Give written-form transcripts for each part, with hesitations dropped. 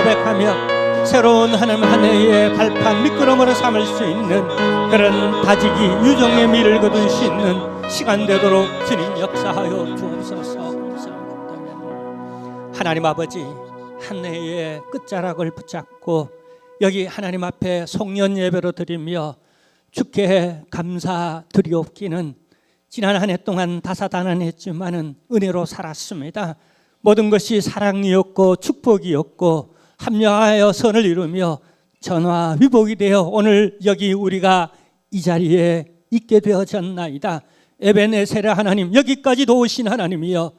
고백하며 새로운 하나님 한 해의 발판 미끄럼으로 삼을 수 있는 그런 다지기 유종의 미를 거둘 수 있는 시간 되도록 주님 역사하여 주옵소서. 감사합니다. 하나님 아버지, 한 해의 끝자락을 붙잡고 여기 하나님 앞에 송년 예배로 드리며 주께 감사드리옵기는 지난 한 해 동안 다사다난했지만은 은혜로 살았습니다. 모든 것이 사랑이었고 축복이었고 합력하여 선을 이루며 전화위복이 되어 오늘 여기 우리가 이 자리에 있게 되어졌나이다. 에베네셀의 하나님, 여기까지도 오신 하나님이여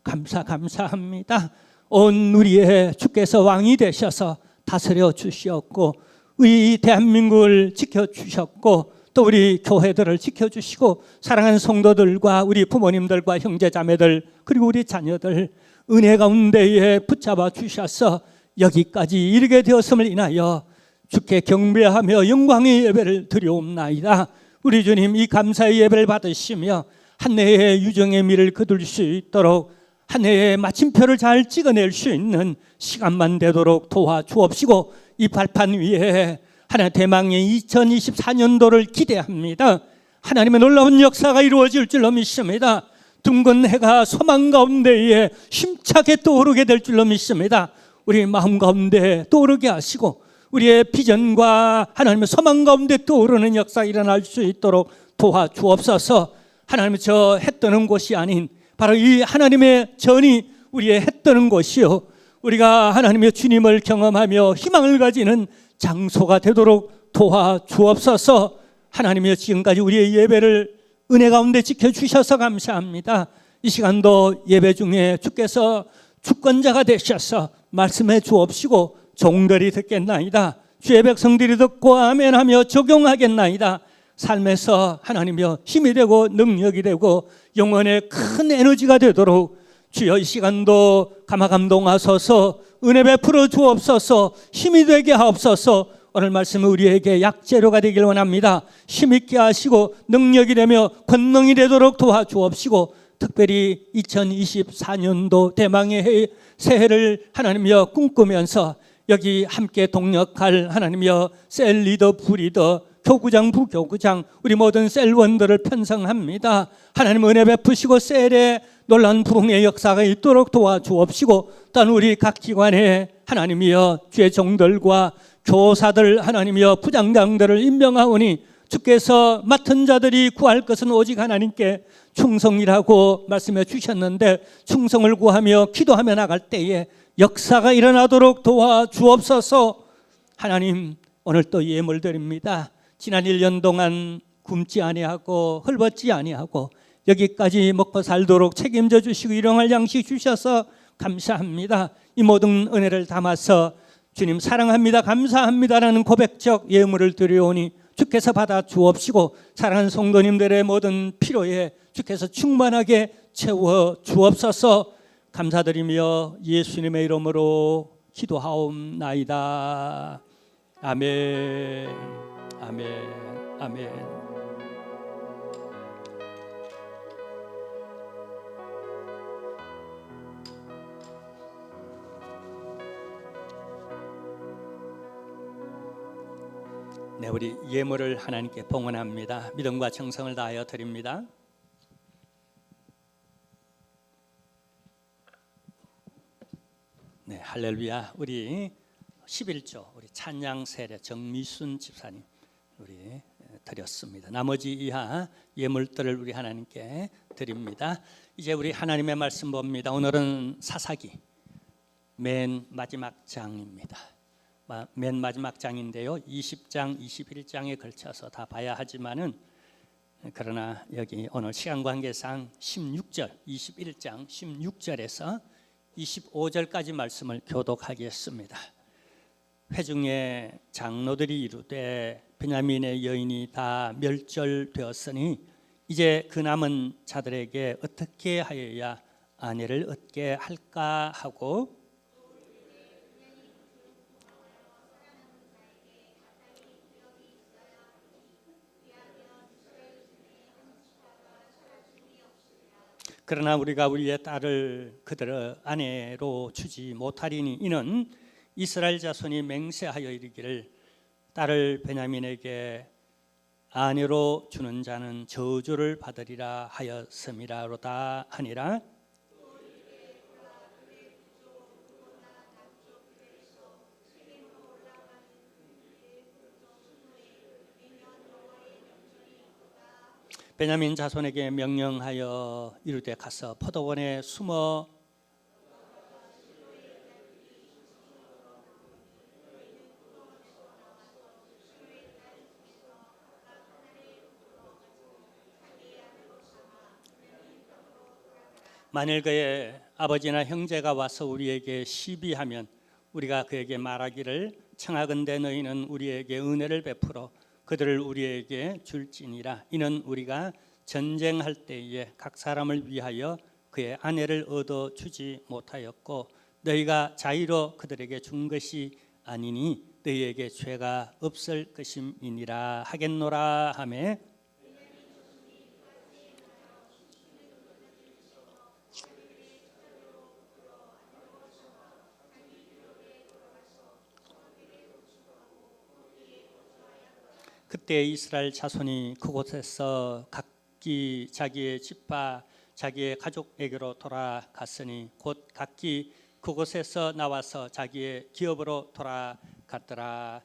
감사합니다. 온 우리의 주께서 왕이 되셔서 다스려 주시었고 우리 대한민국을 지켜주셨고 또 우리 교회들을 지켜주시고 사랑하는 성도들과 우리 부모님들과 형제자매들 그리고 우리 자녀들 은혜 가운데에 붙잡아 주셔서 여기까지 이르게 되었음을 인하여 주께 경배하며 영광의 예배를 드리옵나이다. 우리 주님, 이 감사의 예배를 받으시며 한 해의 유정의 미를 거둘 수 있도록 한 해의 마침표를 잘 찍어낼 수 있는 시간만 되도록 도와주옵시고 이 발판 위에 하나님 대망의 2024년도를 기대합니다. 하나님의 놀라운 역사가 이루어질 줄로 믿습니다. 둥근 해가 소망 가운데에 힘차게 떠오르게 될 줄로 믿습니다. 우리 마음 가운데 떠오르게 하시고 우리의 비전과 하나님의 소망 가운데 떠오르는 역사가 일어날 수 있도록 도와주옵소서. 하나님의 저 해 뜨는 곳이 아닌 바로 이 하나님의 전이 우리의 해 뜨는 곳이요 우리가 하나님의 주님을 경험하며 희망을 가지는 장소가 되도록 도와주옵소서. 하나님이여, 지금까지 우리의 예배를 은혜 가운데 지켜주셔서 감사합니다. 이 시간도 예배 중에 주께서 주권자가 되셔서 말씀해 주옵시고 종들이 듣겠나이다. 주의 백성들이 듣고 아멘하며 적용하겠나이다. 삶에서 하나님이여 힘이 되고 능력이 되고 영혼의 큰 에너지가 되도록 주여 이 시간도 감화감동하소서. 은혜 베풀어 주옵소서. 힘이 되게 하옵소서. 오늘 말씀은 우리에게 약재료가 되길 원합니다. 힘있게 하시고 능력이 되며 권능이 되도록 도와주옵시고 특별히 2024년도 대망의 새해를 하나님이여 꿈꾸면서 여기 함께 동역할 하나님이여 셀 리더 부리더 교구장 부교구장 우리 모든 셀원들을 편성합니다. 하나님 은혜 베푸시고 셀의 놀라운 부흥의 역사가 있도록 도와주옵시고 또한 우리 각 기관에 하나님이여 주의 종들과 교사들 하나님이여 부장장들을 임명하오니 주께서 맡은 자들이 구할 것은 오직 하나님께 충성이라고 말씀해 주셨는데 충성을 구하며 기도하며 나갈 때에 역사가 일어나도록 도와주옵소서. 하나님, 오늘 또 예물 드립니다. 지난 1년 동안 굶지 아니하고 헐벗지 아니하고 여기까지 먹고 살도록 책임져 주시고 일용할 양식 주셔서 감사합니다. 이 모든 은혜를 담아서 주님 사랑합니다, 감사합니다라는 고백적 예물을 드려오니 주께서 받아 주옵시고 사랑하는 성도님들의 모든 필요에 주께서 충만하게 채워 주옵소서. 감사드리며 예수님의 이름으로 기도하옵나이다. 아멘. 아멘. 아멘. 네, 우리 예물을 하나님께 봉헌합니다. 믿음과 정성을 다하여 드립니다. 네, 할렐루야. 우리 11조 우리 찬양 세례 정미순 집사님 우리 드렸습니다. 나머지 이하 예물들을 우리 하나님께 드립니다. 이제 우리 하나님의 말씀 봅니다. 오늘은 사사기 맨 마지막 장입니다. 맨 마지막 장인데요, 20장, 21장에 걸쳐서 다 봐야 하지만은 그러나 여기 오늘 시간 관계상 16절, 21장 16절에서 25절까지 말씀을 교독하겠습니다. 회중의 장로들이 이르되 베냐민의 여인이 다 멸절되었으니 이제 그 남은 자들에게 어떻게 하여야 아내를 얻게 할까 하고 그러나 우리가 우리의 딸을 그들의 아내로 주지 못하리니 이는 이스라엘 자손이 맹세하여 이르기를 딸을 베냐민에게 아내로 주는 자는 저주를 받으리라 하였음이라로다 하니라. 베냐민 자손에게 명령하여 이르되 가서 포도원에 숨어 만일 그의 아버지나 형제가 와서 우리에게 시비하면 우리가 그에게 말하기를 청하건대 너희는 우리에게 은혜를 베풀어 그들을 우리에게 줄지니라. 이는 우리가 전쟁할 때에 각 사람을 위하여 그의 아내를 얻어 주지 못하였고 너희가 자의로 그들에게 준 것이 아니니 너희에게 죄가 없을 것임이니라 하겠노라 하매 그때 이스라엘 자손이 그곳에서 각기 자기의 집과 자기의 가족에게로 돌아갔으니 곧 각기 그곳에서 나와서 자기의 기업으로 돌아갔더라.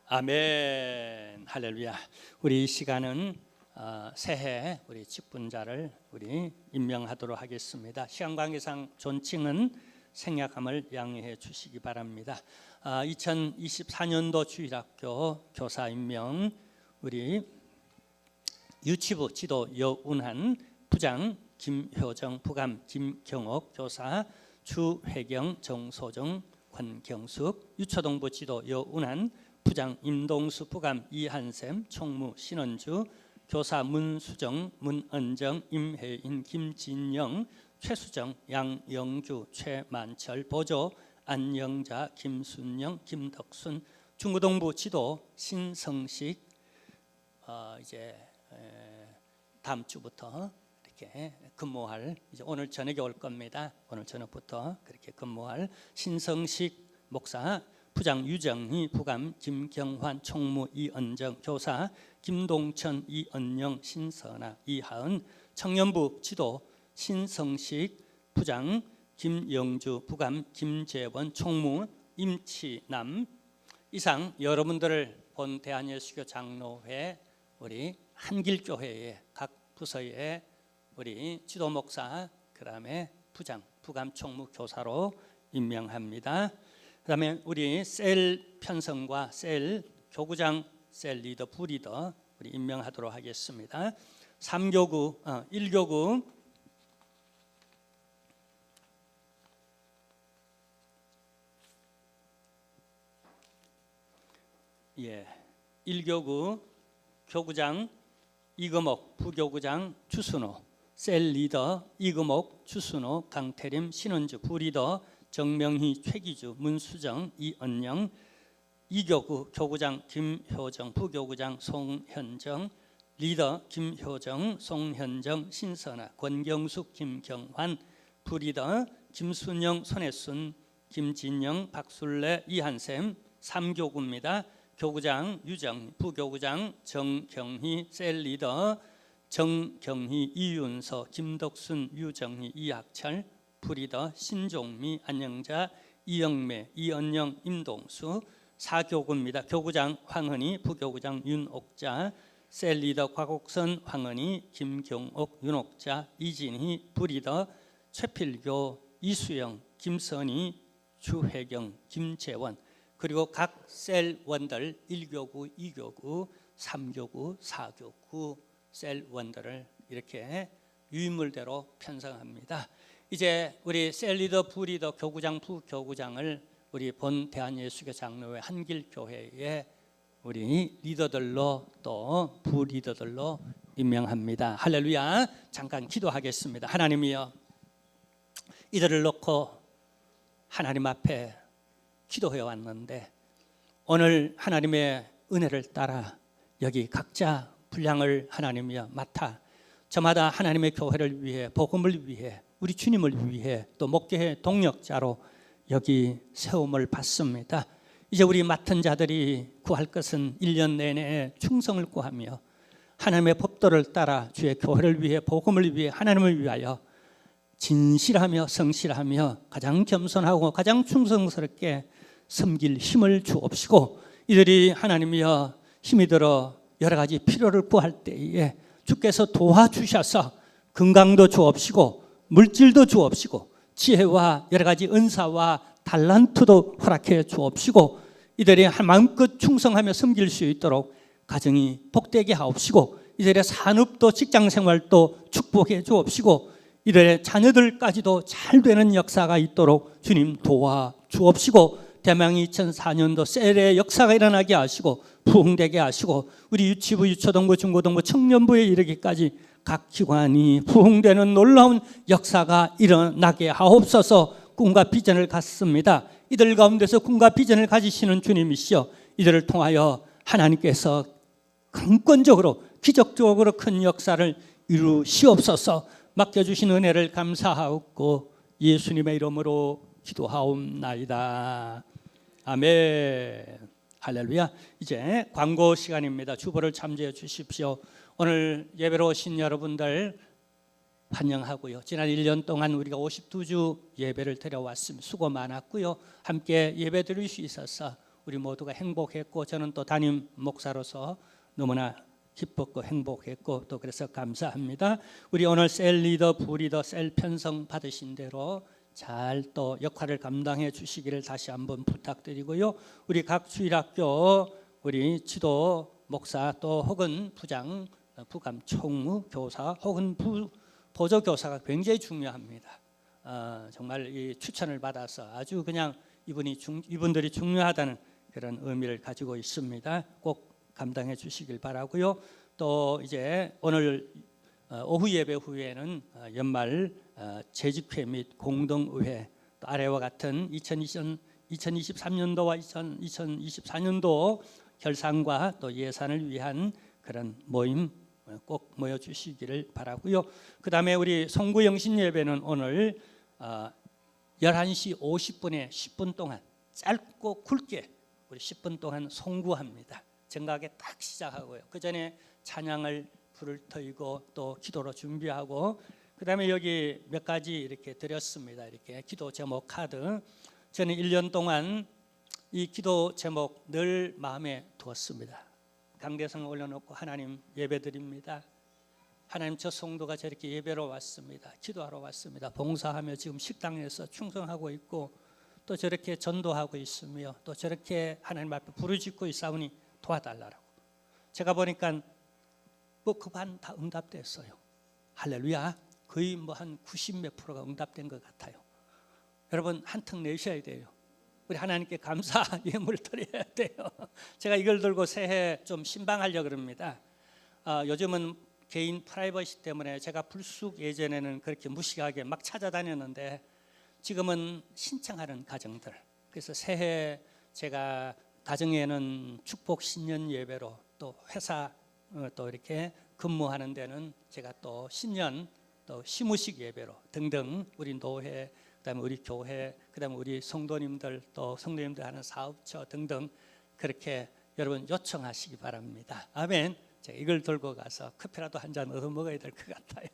아멘. 할렐루야. 우리 이 시간은 새해 우리 직분자를 우리 임명하도록 하겠습니다. 시간 관계상 존칭은 생략함을 양해해 주시기 바랍니다. 2024년도 주일학교 교사 임명 우리 유치부 지도 여운한 부장 김효정, 부감 김경옥, 교사 주혜경, 정소정, 권경숙, 유초동부 지도 여운한 부장 임동수, 부감 이한샘, 총무 신원주, 교사 문수정, 문은정, 임혜인, 김진영, 최수정, 양영주, 최만철, 보조 안영자, 김순영, 김덕순, 중고동부 지도 신성식. 이제 다음 주부터 이렇게 근무할, 이제 오늘 저녁에 올 겁니다. 오늘 저녁부터 그렇게 근무할 신성식 목사, 부장 유정희, 부감 김경환, 총무 이은정, 교사 김동천, 이은영, 신선아, 이하은, 청년부 지도 신성식, 부장 김영주, 부감 김재원, 총무 임치남. 이상 여러분들을 본 대한예수교 장로회 우리 한길교회의 각 부서의 우리 지도 목사, 그다음에 부장, 부감, 총무, 교사로 임명합니다. 그다음에 우리 셀 편성과 셀 교구장, 셀 리더, 부리더 우리 임명하도록 하겠습니다. 3교구, 1교구 예, 1교구 교구장 이금옥, 부교구장 주순호, 셀 리더 이금옥, 주순호, 강태림, 신은주, 부리더 정명희, 최기주, 문수정, 이은영. 2교구 교구장 김효정, 부교구장 송현정, 리더 김효정, 송현정, 신선아, 권경숙, 김경환, 부리더 김순영, 손혜순, 김진영, 박술래, 이한샘. 3교구입니다. 교구장 유정, 부교구장 정경희, 셀 리더 정경희, 이윤서, 김덕순, 유정희, 이학철, 부리더 신종미, 안영자, 이영매, 이언영, 임동수. 4교구입니다. 교구장 황은희, 부교구장 윤옥자, 셀 리더 곽옥선, 황은희, 김경옥, 윤옥자, 이진희, 부리더 최필교, 이수영, 김선희, 주혜경, 김재원. 그리고 각 셀원들 1교구, 2교구, 3교구, 4교구 셀원들을 이렇게 유인물대로 편성합니다. 이제 우리 셀리더, 부리더, 교구장, 부교구장을 우리 본 대한예수교 장로회 한길교회의 우리 리더들로 또 부리더들로 임명합니다. 할렐루야. 잠깐 기도하겠습니다. 하나님이여, 이들을 놓고 하나님 앞에 기도해 왔는데 오늘 하나님의 은혜를 따라 여기 각자 분량을 하나님이여 맡아 저마다 하나님의 교회를 위해, 복음을 위해, 우리 주님을 위해 또 목회의 동력자로 여기 세움을 받습니다. 이제 우리 맡은 자들이 구할 것은 1년 내내 충성을 구하며 하나님의 법도를 따라 주의 교회를 위해, 복음을 위해, 하나님을 위하여 진실하며 성실하며 가장 겸손하고 가장 충성스럽게 섬길 힘을 주옵시고, 이들이 하나님이여 힘이 들어 여러 가지 필요를 구할 때에 주께서 도와주셔서 건강도 주옵시고 물질도 주옵시고 지혜와 여러 가지 은사와 달란트도 허락해 주옵시고, 이들이 마음껏 충성하며 섬길 수 있도록 가정이 복되게 하옵시고, 이들의 산업도 직장생활도 축복해 주옵시고, 이들의 자녀들까지도 잘 되는 역사가 있도록 주님 도와주옵시고, 대망 2004년도 셀의 역사가 일어나게 하시고 부흥되게 하시고, 우리 유치부, 유초등부, 중고등부, 청년부에 이르기까지 각 기관이 부흥되는 놀라운 역사가 일어나게 하옵소서. 꿈과 비전을 갖습니다. 이들 가운데서 꿈과 비전을 가지시는 주님이시여, 이들을 통하여 하나님께서 강권적으로 기적적으로 큰 역사를 이루시옵소서. 맡겨주신 은혜를 감사하옵고 예수님의 이름으로 기도하옵나이다. 아멘. 할렐루야. 이제 광고 시간입니다. 주보를 참조해 주십시오. 오늘 예배로 오신 여러분들 환영하고요. 지난 1년 동안 우리가 52주 예배를 드려왔습니다. 수고 많았고요. 함께 예배 드릴 수 있어서 우리 모두가 행복했고, 저는 또 담임 목사로서 너무나 기뻤고 행복했고, 또 그래서 감사합니다. 우리 오늘 셀 리더, 부리더, 셀 편성 받으신 대로 잘 또 역할을 감당해 주시기를 다시 한번 부탁드리고요. 우리 각 주일학교 우리 지도 목사 또 혹은 부장, 부감, 총무, 교사 혹은 보조 교사가 굉장히 중요합니다. 정말 이 추천을 받아서 아주 그냥 이분들이 중요하다는 그런 의미를 가지고 있습니다. 꼭 감당해 주시길 바라고요. 또 이제 오늘 오후 예배 후에는 연말 재직회 및 공동의회, 또 아래와 같은 2023년도와 2024년도 결산과 또 예산을 위한 그런 모임 꼭 모여 주시기를 바라고요. 그 다음에 우리 송구영신 예배는 오늘 11시 50분에 10분 동안 짧고 굵게 우리 10분 동안 송구합니다. 정각에 딱 시작하고요. 그 전에 찬양을 불을 터이고 또 기도로 준비하고, 그 다음에 여기 몇 가지 이렇게 드렸습니다. 이렇게 기도 제목 카드. 저는 1년 동안 이 기도 제목 늘 마음에 두었습니다. 강대상 올려놓고 하나님 예배드립니다. 하나님, 저 성도가 저렇게 예배로 왔습니다. 기도하러 왔습니다. 봉사하며 지금 식당에서 충성하고 있고, 또 저렇게 전도하고 있으며, 또 저렇게 하나님 앞에 부르짖고 있사오니 도와달라고. 제가 보니까 뭐 그 반 다 응답됐어요. 할렐루야. 거의 뭐 한 90 몇 프로가 응답된 것 같아요. 여러분 한턱 내셔야 돼요. 우리 하나님께 감사 예물 드려야 돼요. 제가 이걸 들고 새해 좀 신방하려고 그럽니다. 요즘은 개인 프라이버시 때문에 제가 불쑥 예전에는 그렇게 무식하게 막 찾아다녔는데, 지금은 신청하는 가정들. 그래서 새해 제가 가정에는 축복 신년 예배로, 또 회사 또 이렇게 근무하는 데는 제가 또 신년 또 시무식 예배로 등등, 우리 노회, 그다음에 우리 교회, 그다음에 우리 성도님들, 또 성도님들 하는 사업처 등등 그렇게 여러분 요청하시기 바랍니다. 아멘. 제가 이걸 들고 가서 커피라도 한 잔 얻어 먹어야 될 것 같아요.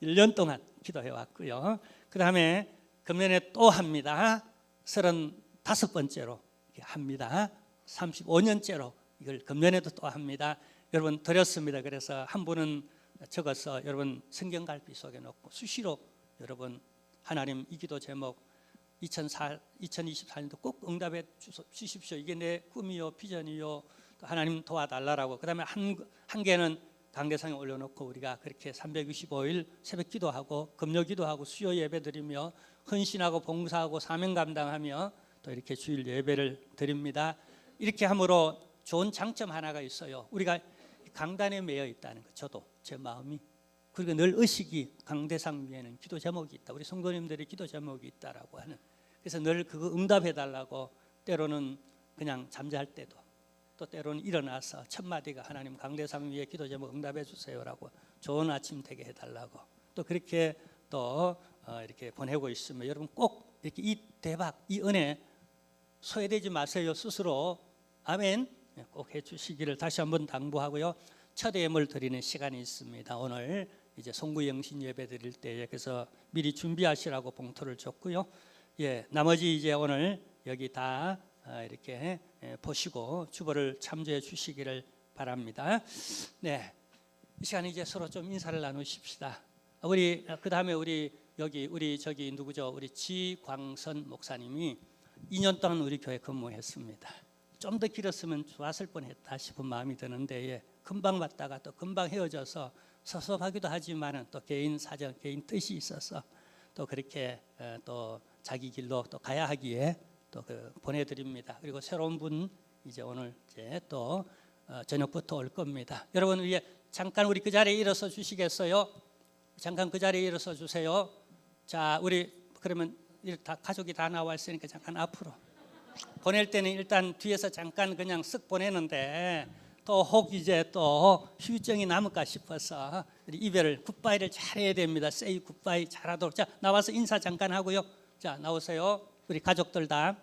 1년 동안 기도해 왔고요. 그다음에 금년에 또 합니다. 35번째로 합니다. 35년째로 이걸 금년에도 또 합니다. 여러분 드렸습니다. 그래서 한 분은 적어서 여러분 성경갈피 속에 넣고 수시로 여러분 하나님 이 기도 제목 2024년도 꼭 응답해 주십시오. 이게 내 꿈이요 비전이요, 또 하나님 도와달라고. 그 다음에 한 개는 강대상에 올려놓고 우리가 그렇게 365일 새벽 기도하고 금요 기도하고 수요 예배 드리며 헌신하고 봉사하고 사명 감당하며 또 이렇게 주일 예배를 드립니다. 이렇게 함으로 좋은 장점 하나가 있어요. 우리가 강단에 매여 있다는 것. 저도 제 마음이, 그리고 늘 의식이 강대상 위에는 기도 제목이 있다. 우리 성도님들이 기도 제목이 있다라고 하는. 그래서 늘 그거 응답해 달라고, 때로는 그냥 잠잘 때도, 또 때로는 일어나서 첫 마디가 하나님 강대상 위에 기도 제목 응답해 주세요라고 좋은 아침 되게 해달라고 또 그렇게 또 이렇게 보내고 있으면 여러분 꼭 이렇게 이 대박, 이 은혜 소외되지 마세요. 스스로 아멘 꼭 해주시기를 다시 한번 당부하고요. 첫 예물 드리는 시간이 있습니다. 오늘 이제 송구영신 예배 드릴 때에 그래서 미리 준비하시라고 봉투를 줬고요. 예, 나머지 이제 오늘 여기 다 이렇게 보시고 주보를 참조해 주시기를 바랍니다. 네, 이 시간에 이제 서로 좀 인사를 나누십시다. 우리 그 다음에 우리 여기 우리 저기 누구죠? 우리 지광선 목사님이 2년 동안 우리 교회 근무했습니다. 좀 더 길었으면 좋았을 뻔했다 싶은 마음이 드는데 예, 금방 왔다가 또 금방 헤어져서 섭섭하기도 하지만은 또 개인 사정, 개인 뜻이 있어서 또 그렇게 또 자기 길로 또 가야 하기에 또 보내드립니다. 그리고 새로운 분 이제 오늘 이제 또 저녁부터 올 겁니다. 여러분 위에 잠깐 우리 그 자리에 일어서 주시겠어요? 잠깐 그 자리에 일어서 주세요. 자, 우리 그러면 다 가족이 다 나와 있으니까 잠깐 앞으로 보낼 때는 일단 뒤에서 잠깐 그냥 쓱 보내는데 또 혹 이제 또 휴증이 남을까 싶어서 이별을 굿바이를 잘해야 됩니다. 세이 굿바이 잘하도록. 자, 나와서 인사 잠깐 하고요. 자, 나오세요. 우리 가족들 다.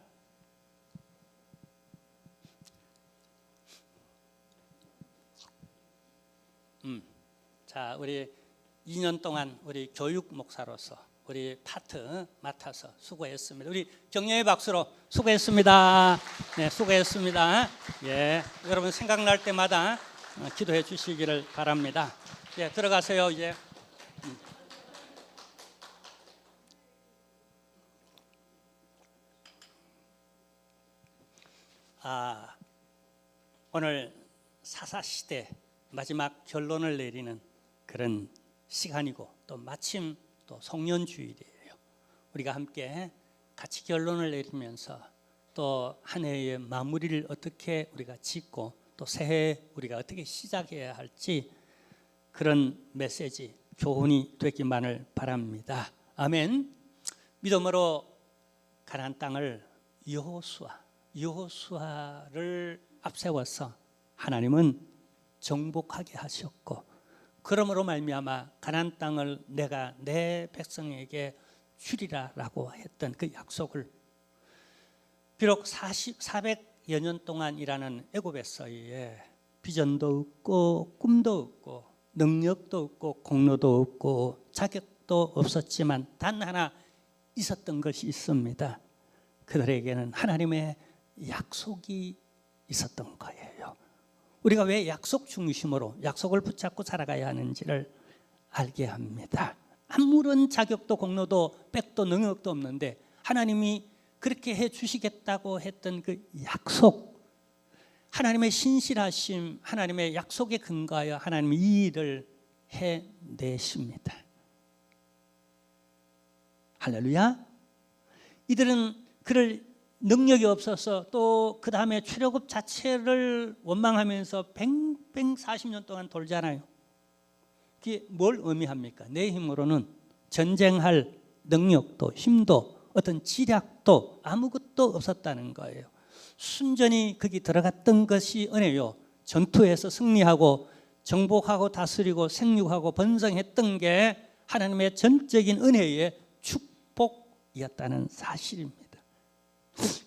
자, 우리 2년 동안 우리 교육 목사로서 우리 파트 맡아서 수고했습니다. 우리 격려의 박수로 수고했습니다. 네, 수고했습니다. 예, 여러분 생각날 때마다 기도해 주시기를 바랍니다. 예, 들어가세요 이제. 오늘 사사시대 마지막 결론을 내리는 그런 시간이고 또 마침 또 송년주일이에요. 우리가 함께 같이 결론을 내리면서 또 한 해의 마무리를 어떻게 우리가 짓고 또 새해 우리가 어떻게 시작해야 할지 그런 메시지, 교훈이 되기만을 바랍니다. 아멘. 믿음으로 가나안 땅을 여호수아를 앞세워서 하나님은 정복하게 하셨고 그러므로 말미암아 가나안 땅을 내가 내 백성에게 주리라라고 했던 그 약속을 비록 400여 년 동안이라는 애굽에서의 비전도 없고 꿈도 없고 능력도 없고 공로도 없고 자격도 없었지만 단 하나 있었던 것이 있습니다. 그들에게는 하나님의 약속이 있었던 거예요. 우리가 왜 약속 중심으로 약속을 붙잡고 살아가야 하는지를 알게 합니다. 아무런 자격도 공로도 백도 능력도 없는데 하나님이 그렇게 해 주시겠다고 했던 그 약속, 하나님의 신실하심, 하나님의 약속에 근거하여 하나님이 이 일을 해내십니다. 할렐루야. 이들은 그를 능력이 없어서 또 그 다음에 출애굽 자체를 원망하면서 뱅뱅 40년 동안 돌잖아요. 그게 뭘 의미합니까? 내 힘으로는 전쟁할 능력도 힘도 어떤 지략도 아무것도 없었다는 거예요. 순전히 거기 들어갔던 것이 은혜요. 전투에서 승리하고 정복하고 다스리고 생육하고 번성했던 게 하나님의 전적인 은혜의 축복이었다는 사실입니다.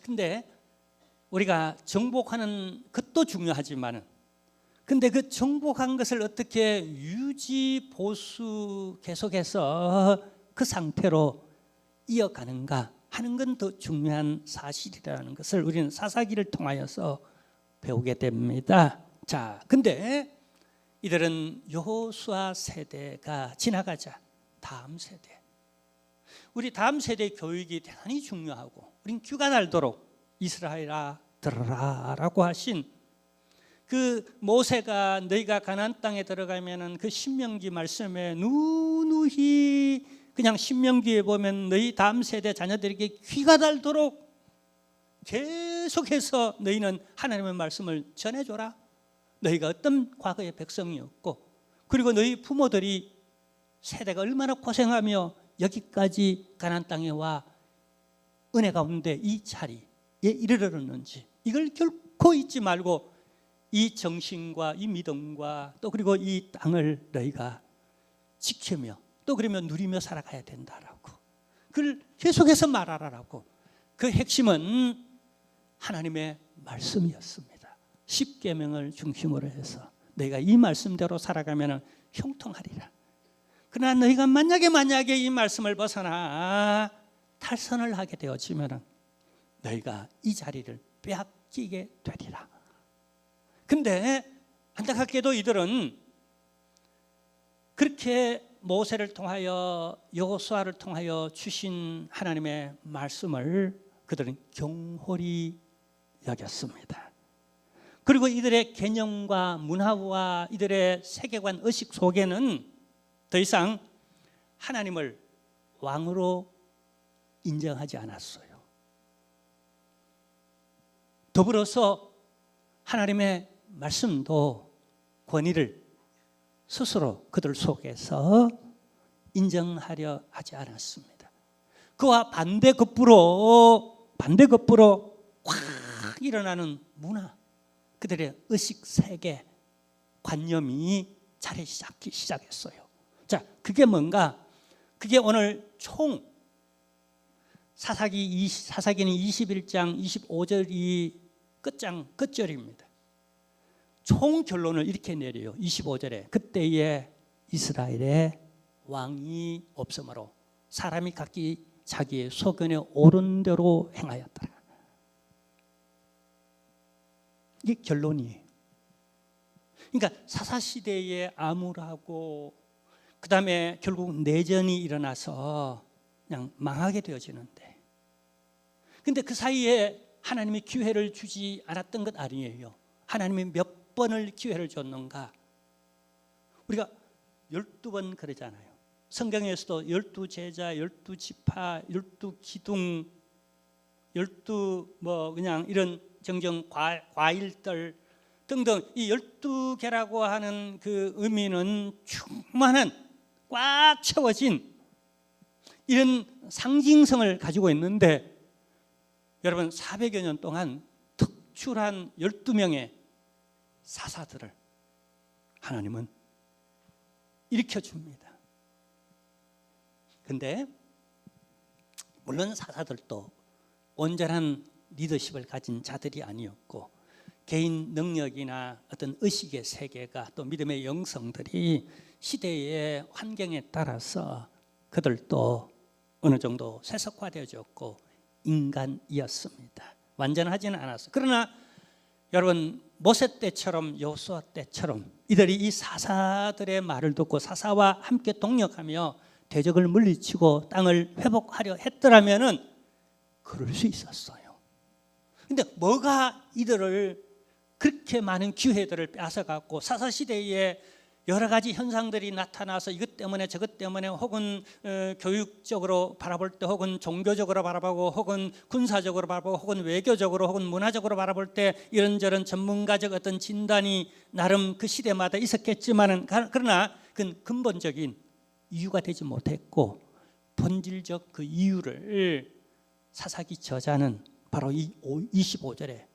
근데 우리가 정복하는 것도 중요하지만은 근데 그 정복한 것을 어떻게 유지 보수 계속해서 그 상태로 이어가는가 하는 건 더 중요한 사실이라는 것을 우리는 사사기를 통하여서 배우게 됩니다. 자, 근데 이들은 여호수아 세대가 지나가자 다음 세대, 우리 다음 세대 교육이 대단히 중요하고 우린 귀가 달도록 이스라엘아 들어라라고 하신 그 모세가 너희가 가나안 땅에 들어가면은 그 신명기 말씀에 누누이 그냥 신명기에 보면 너희 다음 세대 자녀들에게 귀가 달도록 계속해서 너희는 하나님의 말씀을 전해줘라. 너희가 어떤 과거의 백성이었고 그리고 너희 부모들이 세대가 얼마나 고생하며 여기까지 가나안 땅에 와 은혜 가운데 이 자리에 이르렀는지 이걸 결코 잊지 말고 이 정신과 이 믿음과 또 그리고 이 땅을 너희가 지키며 또 그러면 누리며 살아가야 된다라고. 그걸 계속해서 말하라라고. 그 핵심은 하나님의 말씀이었습니다. 십계명을 중심으로 해서 너희가 이 말씀대로 살아가면 형통하리라. 그러나 너희가 만약에 이 말씀을 벗어나 탈선을 하게 되어지면 너희가 이 자리를 빼앗기게 되리라. 근데 안타깝게도 이들은 그렇게 모세를 통하여 여호수아를 통하여 주신 하나님의 말씀을 그들은 경홀히 여겼습니다. 그리고 이들의 개념과 문화와 이들의 세계관 의식 속에는 더 이상 하나님을 왕으로 인정하지 않았어요. 더불어서 하나님의 말씀도 권위를 스스로 그들 속에서 인정하려 하지 않았습니다. 그와 반대급부로 확 일어나는 문화, 그들의 의식 세계 관념이 자리 잡기 시작했어요. 자, 그게 뭔가? 그게 오늘 총 사사기는 21장 25절이 끝절입니다. 총 결론을 이렇게 내려요. 25절에 그때에 이스라엘에 왕이 없으므로 사람이 각기 자기의 소견에 옳은 대로 행하였더라. 이게 결론이에요. 그러니까 사사시대에 암울하고 그 다음에 결국 내전이 일어나서 그냥 망하게 되어지는데, 근데 그 사이에 하나님이 기회를 주지 않았던 것 아니에요. 하나님이 몇 번을 기회를 줬는가? 우리가 12번 그러잖아요. 성경에서도 12제자, 12지파, 12기둥, 12 그냥 이런 정정 과일들 등등, 이 12개라고 하는 그 의미는 충만한 꽉 채워진 이런 상징성을 가지고 있는데, 여러분 400여 년 동안 특출한 12명의 사사들을 하나님은 일으켜줍니다. 근데 물론 사사들도 온전한 리더십을 가진 자들이 아니었고, 개인 능력이나 어떤 의식의 세계가 또 믿음의 영성들이 시대의 환경에 따라서 그들도 어느 정도 세속화되어졌고 인간이었습니다. 완전하지는 않았어요. 그러나 여러분 모세 때처럼 여호수아 때처럼 이들이 이 사사들의 말을 듣고 사사와 함께 동력하며 대적을 물리치고 땅을 회복하려 했더라면은 그럴 수 있었어요. 근데 뭐가 이들을 그렇게 많은 기회들을 뺏어갖고 사사시대에 여러 가지 현상들이 나타나서 이것 때문에 저것 때문에 혹은 교육적으로 바라볼 때 혹은 종교적으로 바라보고 혹은 군사적으로 바라보고 혹은 외교적으로 혹은 문화적으로 바라볼 때 이런저런 전문가적 어떤 진단이 나름 그 시대마다 있었겠지만은, 그러나 그건 근본적인 이유가 되지 못했고, 본질적 그 이유를 사사기 저자는 바로 이 25절에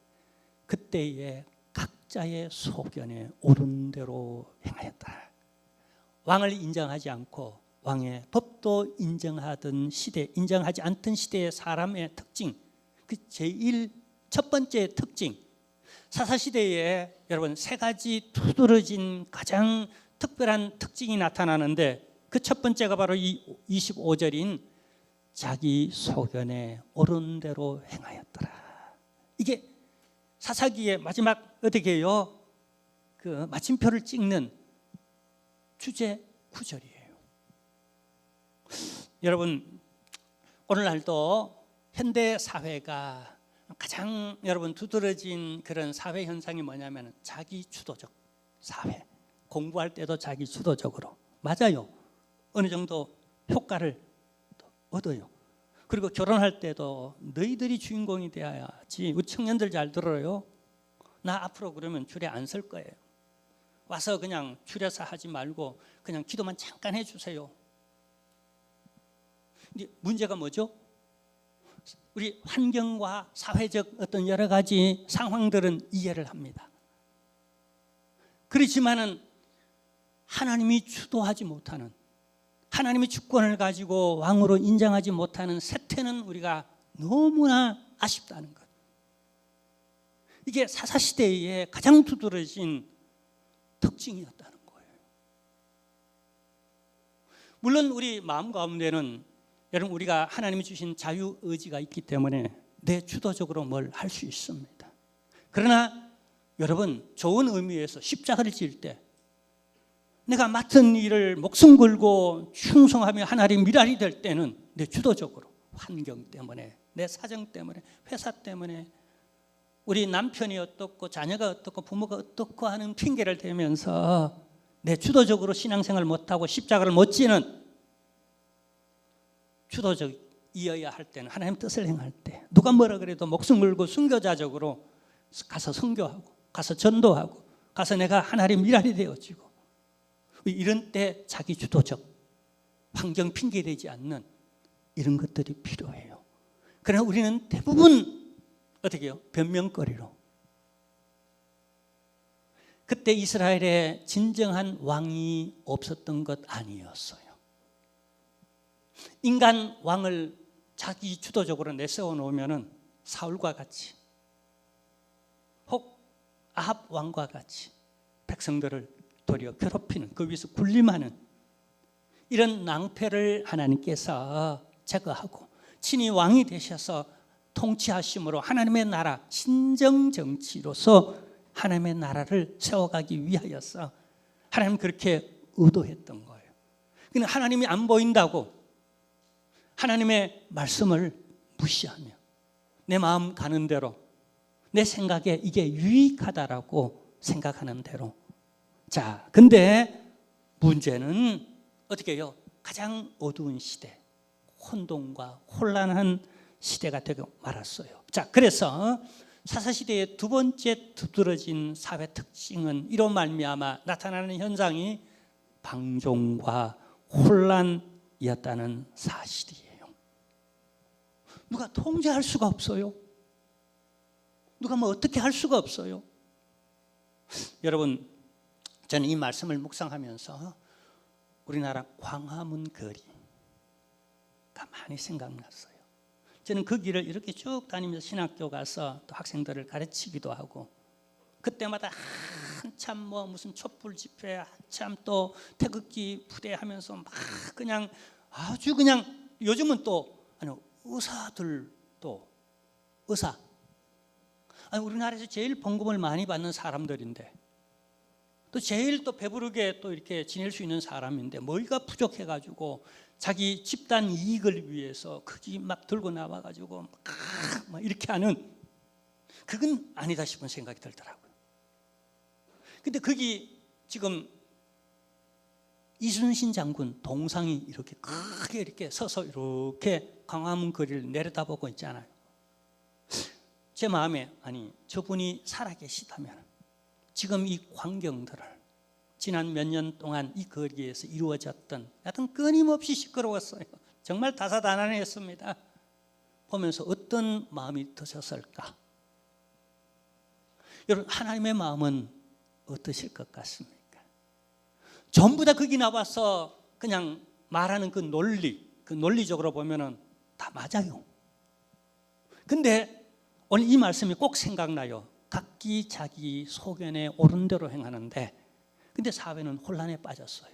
그때의 각자의 소견에 옳은 대로 행하였다. 왕을 인정하지 않고 왕의 법도 인정하던 시대, 인정하지 않던 시대의 사람의 특징, 그 제일 첫 번째 특징, 사사시대에 여러분 세 가지 두드러진 가장 특별한 특징이 나타나는데, 그 첫 번째가 바로 이 25절인 자기 소견에 옳은 대로 행하였더라. 이게 사사기의 마지막 어떻게 해요? 그 마침표를 찍는 주제 구절이에요. 여러분 오늘날도 현대 사회가 가장 여러분 두드러진 그런 사회 현상이 뭐냐면 자기 주도적 사회. 공부할 때도 자기 주도적으로, 맞아요. 어느 정도 효과를 얻어요. 그리고 결혼할 때도 너희들이 주인공이 되어야지. 우리 청년들 잘 들어요. 나 앞으로 그러면 주례 안 설 거예요. 와서 그냥 주례사 하지 말고 그냥 기도만 잠깐 해주세요. 근데 문제가 뭐죠? 우리 환경과 사회적 어떤 여러 가지 상황들은 이해를 합니다. 그렇지만은 하나님이 주도하지 못하는, 하나님의 주권을 가지고 왕으로 인정하지 못하는 세태는 우리가 너무나 아쉽다는 것. 이게 사사시대의 가장 두드러진 특징이었다는 거예요. 물론 우리 마음 가운데는 여러분 우리가 하나님이 주신 자유의지가 있기 때문에 내 주도적으로 뭘 할 수 있습니다. 그러나 여러분 좋은 의미에서 십자가를 지을 때 내가 맡은 일을 목숨 걸고 충성하며 하나님 미랄이 될 때는 내 주도적으로 환경 때문에 내 사정 때문에 회사 때문에 우리 남편이 어떻고 자녀가 어떻고 부모가 어떻고 하는 핑계를 대면서 내 주도적으로 신앙생활을 못하고 십자가를 못 지는 주도적이어야 할 때는 하나님 뜻을 행할 때 누가 뭐라 그래도 목숨 걸고 순교자적으로 가서 선교하고 가서 전도하고 가서 내가 하나님 미랄이 되어지고 이런 때 자기 주도적 환경 핑계되지 않는 이런 것들이 필요해요. 그러나 우리는 대부분 어떻게 해요? 변명거리로. 그때 이스라엘에 진정한 왕이 없었던 것 아니었어요. 인간 왕을 자기 주도적으로 내세워 놓으면은 사울과 같이 혹 아합 왕과 같이 백성들을 도리어 괴롭히는 그 위에서 군림하는 이런 낭패를 하나님께서 제거하고 친히 왕이 되셔서 통치하심으로 하나님의 나라 신정정치로서 하나님의 나라를 세워가기 위하여서 하나님 그렇게 의도했던 거예요. 근데 하나님이 안 보인다고 하나님의 말씀을 무시하며 내 마음 가는 대로 내 생각에 이게 유익하다라고 생각하는 대로 자, 근데 문제는 어떻게 해요? 가장 어두운 시대, 혼돈과 혼란한 시대가 되고 말았어요. 자, 그래서 사사시대의 두 번째 두드러진 사회 특징은 이로 말미암아 나타나는 현상이 방종과 혼란이었다는 사실이에요. 누가 통제할 수가 없어요. 누가 뭐 어떻게 할 수가 없어요. 여러분, 저는 이 말씀을 묵상하면서 우리나라 광화문 거리가 많이 생각났어요. 저는 그 길을 이렇게 쭉 다니면서 신학교 가서 또 학생들을 가르치기도 하고 그때마다 한참 뭐 무슨 촛불 집회 한참 또 태극기 부대하면서 막 그냥 아주 그냥 요즘은 또 아니 의사들도 의사 아니 우리나라에서 제일 봉급을 많이 받는 사람들인데 또 제일 또 배부르게 또 이렇게 지낼 수 있는 사람인데 머리가 부족해가지고 자기 집단 이익을 위해서 거기 막 들고 나와가지고 막 이렇게 하는 그건 아니다 싶은 생각이 들더라고요. 근데 거기 지금 이순신 장군 동상이 이렇게 크게 이렇게 서서 이렇게 광화문 거리를 내려다보고 있잖아요. 제 마음에 아니 저분이 살아계시다면 지금 이 광경들을 지난 몇 년 동안 이 거리에서 이루어졌던 하여튼 끊임없이 시끄러웠어요. 정말 다사다난했습니다. 보면서 어떤 마음이 드셨을까? 여러분 하나님의 마음은 어떠실 것 같습니까? 전부 다 거기 나와서 그냥 말하는 그 논리적으로 보면은 다 맞아요. 근데 오늘 이 말씀이 꼭 생각나요. 각기 자기 소견에 옳은 대로 행하는데 근데 사회는 혼란에 빠졌어요.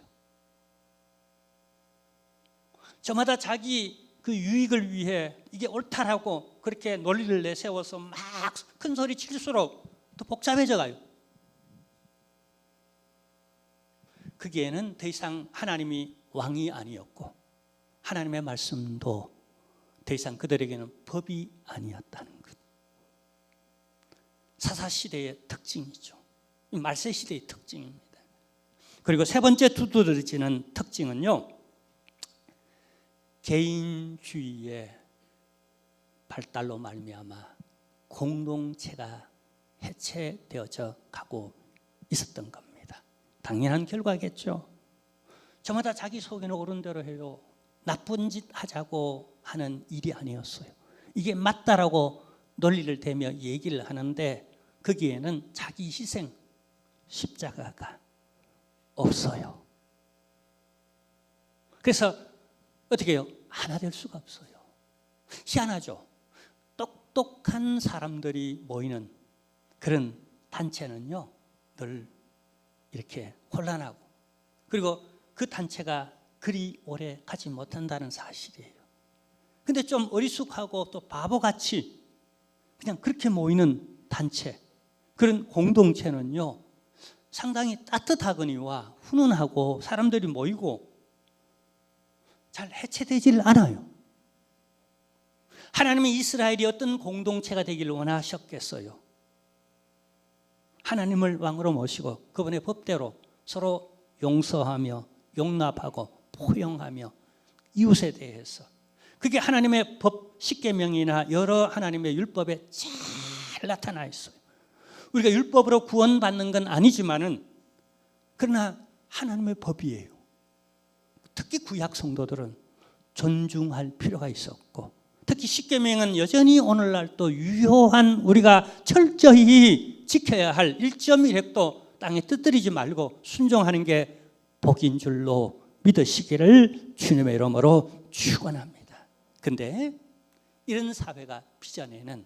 저마다 자기 그 유익을 위해 이게 옳다라고 그렇게 논리를 내세워서 막 큰 소리 칠수록 더 복잡해져 가요. 거기에는 더 이상 하나님이 왕이 아니었고 하나님의 말씀도 더 이상 그들에게는 법이 아니었다는 것. 사사시대의 특징이죠. 말세시대의 특징입니다. 그리고 세 번째 두드러지는 특징은요, 개인주의의 발달로 말미암아 공동체가 해체되어져 가고 있었던 겁니다. 당연한 결과겠죠. 저마다 자기 소견에 옳은 대로 해요. 나쁜 짓 하자고 하는 일이 아니었어요. 이게 맞다라고 논리를 대며 얘기를 하는데 거기에는 자기 희생, 십자가가 없어요. 그래서 어떻게 해요? 하나 될 수가 없어요. 희한하죠. 똑똑한 사람들이 모이는 그런 단체는요, 늘 이렇게 혼란하고, 그리고 그 단체가 그리 오래 가지 못한다는 사실이에요. 근데 좀 어리숙하고 또 바보같이 그냥 그렇게 모이는 단체, 그런 공동체는요, 상당히 따뜻하거니와 훈훈하고 사람들이 모이고 잘 해체되질 않아요. 하나님이 이스라엘이 어떤 공동체가 되기를 원하셨겠어요? 하나님을 왕으로 모시고 그분의 법대로 서로 용서하며 용납하고 포용하며 이웃에 대해서, 그게 하나님의 법 10계명이나 여러 하나님의 율법에 잘 나타나 있어요. 우리가 율법으로 구원받는 건 아니지만은 그러나 하나님의 법이에요. 특히 구약 성도들은 존중할 필요가 있었고, 특히 10계명은 여전히 오늘날 또 유효한, 우리가 철저히 지켜야 할 1.1획도 땅에 뜨뜨리지 말고 순종하는 게 복인 줄로 믿으시기를 주님의 이름으로 축원합니다. 근데 이런 사회가 빚어내는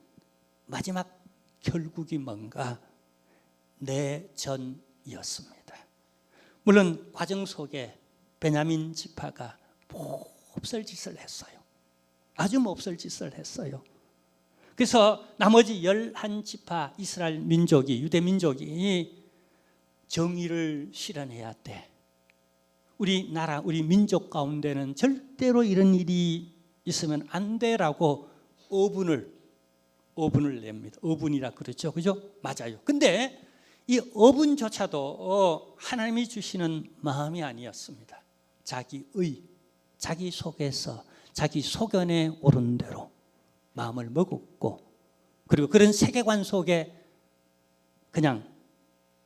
마지막 결국이 뭔가? 내전이었습니다. 물론 과정 속에 베냐민 지파가 몹쓸 짓을 했어요. 아주 몹쓸 짓을 했어요. 그래서 나머지 11지파 이스라엘 민족이, 유대 민족이 정의를 실현해야 돼. 우리 나라, 우리 민족 가운데는 절대로 이런 일이 있으면 안 돼라고 어분을 냅니다. 어분이라 그러죠. 그죠? 맞아요. 근데 이 어분조차도 하나님이 주시는 마음이 아니었습니다. 자기의, 자기 속에서 자기 소견에 오른 대로 마음을 먹었고, 그리고 그런 세계관 속에 그냥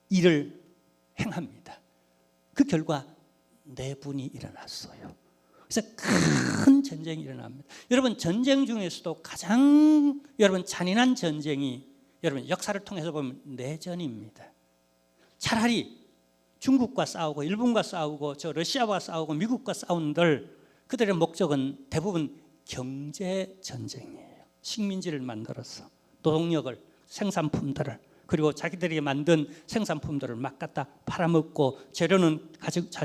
일을 행합니다. 그 결과 내분이 일어났어요. 그래서 큰 전쟁이 일어납니다. 여러분, 전쟁 중에서도 가장 여러분 잔인한 전쟁이 여러분 역사를 통해서 보면 내전입니다. 차라리 중국과 싸우고 일본과 싸우고 저 러시아와 싸우고 미국과 싸운들, 그들의 목적은 대부분 경제 전쟁이에요. 식민지를 만들어서 노동력을, 생산품들을, 그리고 자기들이 만든 생산품들을 막 갖다 팔아먹고 재료는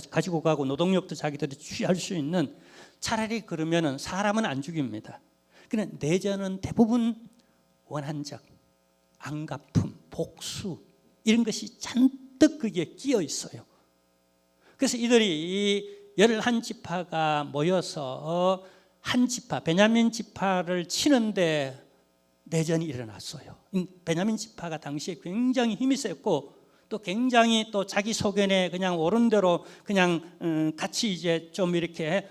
가지고 가고 노동력도 자기들이 취할 수 있는, 차라리 그러면은 사람은 안 죽입니다. 그런데 내전은 대부분 원한적, 안갚음, 복수 이런 것이 잔뜩 그게 끼어 있어요. 그래서 이들이 11지파가 모여서 한 지파, 베냐민 지파를 치는데 내전이 일어났어요. 베냐민 지파가 당시에 굉장히 힘이 셌고, 또 굉장히 또 자기 소견에 그냥 옳은 대로 그냥 같이 이제 좀 이렇게